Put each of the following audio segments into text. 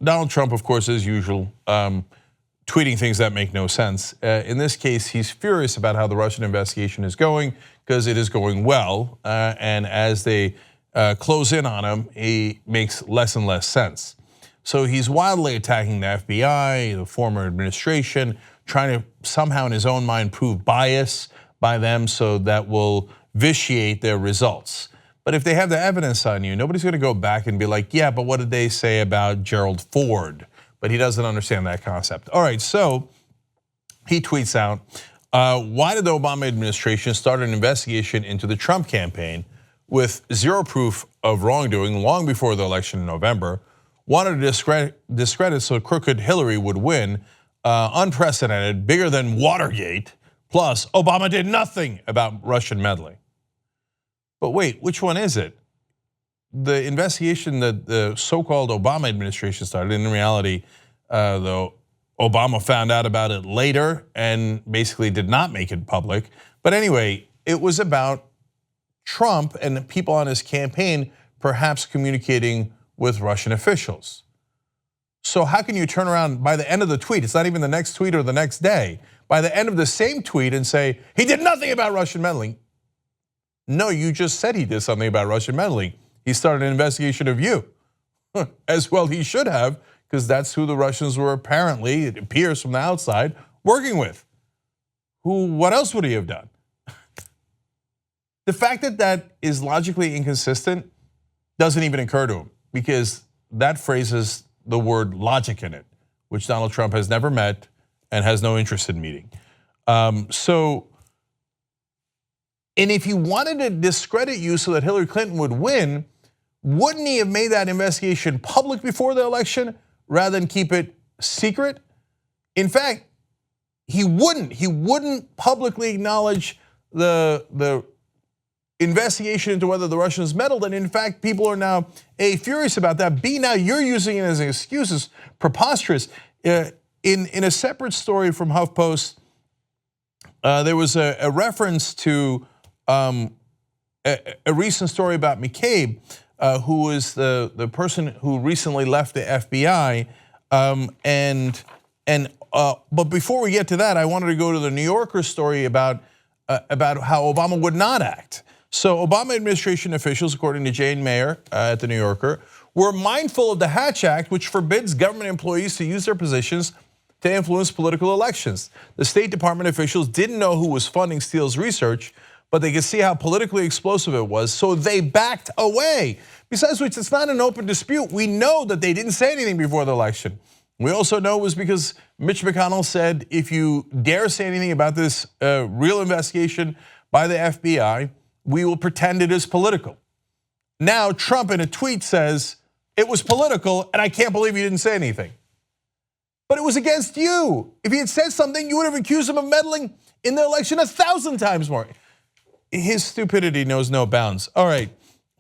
Donald Trump, of course, as usual, tweeting things that make no sense. In this case, he's furious about how the Russian investigation is going because it is going well. And as they close in on him, he makes less and less sense. So he's wildly attacking the FBI, the former administration, trying to somehow in his own mind prove bias by them so that will vitiate their results. But if they have the evidence on you, nobody's gonna go back and be like, yeah, but what did they say about Gerald Ford? But he doesn't understand that concept. All right, so he tweets out, why did the Obama administration start an investigation into the Trump campaign with zero proof of wrongdoing long before the election in November, wanted to discredit so crooked Hillary would win, unprecedented, bigger than Watergate, plus Obama did nothing about Russian meddling. But wait, which one is it? The investigation that the so-called Obama administration started, in reality, though Obama found out about it later and basically did not make it public. But anyway, it was about Trump and people on his campaign perhaps communicating with Russian officials. So how can you turn around by the end of the tweet, it's not even the next tweet or the next day, by the end of the same tweet and say, he did nothing about Russian meddling? No, you just said he did something about Russian meddling. He started an investigation of you. As well he should have, because that's who the Russians were apparently, it appears from the outside, working with. What else would he have done? The fact that that is logically inconsistent doesn't even occur to him, because that phrase has the word logic in it, which Donald Trump has never met and has no interest in meeting. And if he wanted to discredit you so that Hillary Clinton would win, wouldn't he have made that investigation public before the election rather than keep it secret? In fact, he wouldn't publicly acknowledge the investigation into whether the Russians meddled, and in fact, people are now A, furious about that, B, now you're using it as an excuse, it's preposterous. In a separate story from HuffPost, there was a reference to a recent story about McCabe, who was the person who recently left the FBI, but before we get to that, I wanted to go to the New Yorker story about how Obama would not act. So Obama administration officials, according to Jane Mayer at the New Yorker, were mindful of the Hatch Act, which forbids government employees to use their positions to influence political elections. The State Department officials didn't know who was funding Steele's research, but they could see how politically explosive it was, so they backed away. Besides which, it's not an open dispute. We know that they didn't say anything before the election. We also know it was because Mitch McConnell said, if you dare say anything about this real investigation by the FBI, we will pretend it is political. Now Trump in a tweet says, it was political and I can't believe you didn't say anything. But it was against you. If he had said something, you would have accused him of meddling in the election 1,000 times more. His stupidity knows no bounds. All right,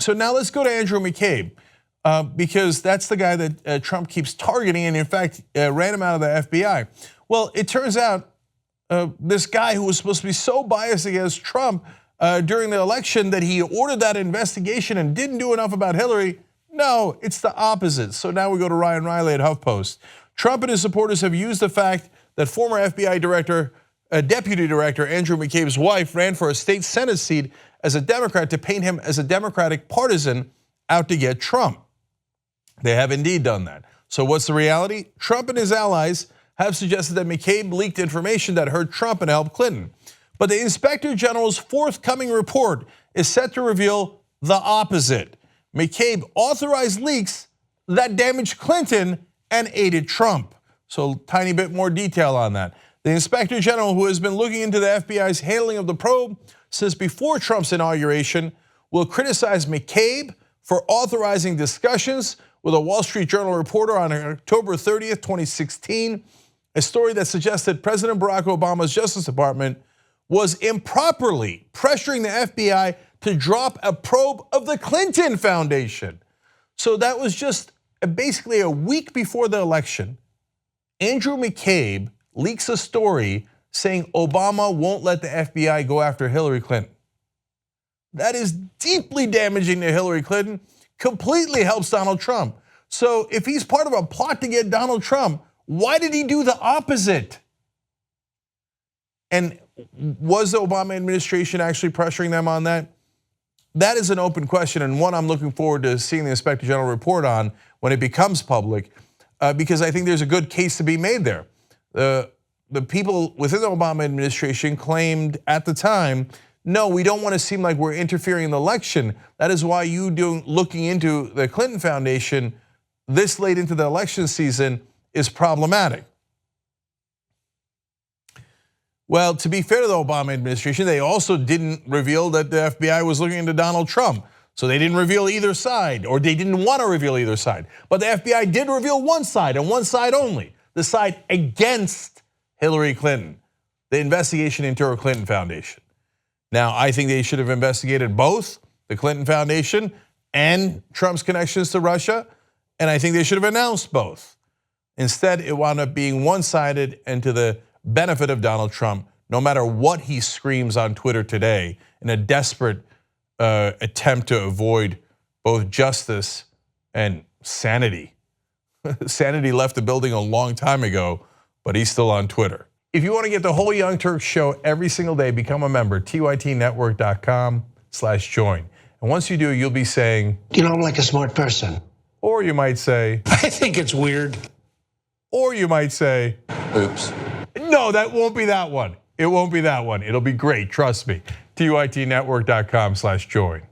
so now let's go to Andrew McCabe, because that's the guy that Trump keeps targeting and in fact ran him out of the FBI. Well, it turns out this guy who was supposed to be so biased against Trump during the election that he ordered that investigation and didn't do enough about Hillary. No, it's the opposite. So now we go to Ryan Riley at HuffPost. Trump and his supporters have used the fact that former FBI Deputy Director Andrew McCabe's wife ran for a state Senate seat as a Democrat to paint him as a Democratic partisan out to get Trump. They have indeed done that. So what's the reality? Trump and his allies have suggested that McCabe leaked information that hurt Trump and helped Clinton. But the Inspector General's forthcoming report is set to reveal the opposite. McCabe authorized leaks that damaged Clinton and aided Trump. So tiny bit more detail on that. The Inspector General, who has been looking into the FBI's handling of the probe since before Trump's inauguration, will criticize McCabe for authorizing discussions with a Wall Street Journal reporter on October 30th, 2016, a story that suggested President Barack Obama's Justice Department was improperly pressuring the FBI to drop a probe of the Clinton Foundation. So that was just basically a week before the election. Andrew McCabe leaks a story saying Obama won't let the FBI go after Hillary Clinton. That is deeply damaging to Hillary Clinton, completely helps Donald Trump. So if he's part of a plot to get Donald Trump, why did he do the opposite? And was the Obama administration actually pressuring them on that? That is an open question, and one I'm looking forward to seeing the Inspector General report on when it becomes public, because I think there's a good case to be made there. The people within the Obama administration claimed at the time, no, we don't want to seem like we're interfering in the election. That is why you looking into the Clinton Foundation this late into the election season is problematic. Well, to be fair to the Obama administration, they also didn't reveal that the FBI was looking into Donald Trump. So they didn't reveal either side, or they didn't want to reveal either side. But the FBI did reveal one side and one side only, the side against Hillary Clinton, the investigation into her Clinton Foundation. Now, I think they should have investigated both the Clinton Foundation and Trump's connections to Russia, and I think they should have announced both. Instead, it wound up being one-sided and to the benefit of Donald Trump, no matter what he screams on Twitter today in a desperate attempt to avoid both justice and sanity. Sanity left the building a long time ago, but he's still on Twitter. If you want to get the whole Young Turks show every single day, become a member, tytnetwork.com/join. And once you do, you'll be saying, you know, I'm like a smart person. Or you might say, I think it's weird. Or you might say, oops. No, that won't be that one. It won't be that one. It'll be great, trust me. tytnetwork.com/join.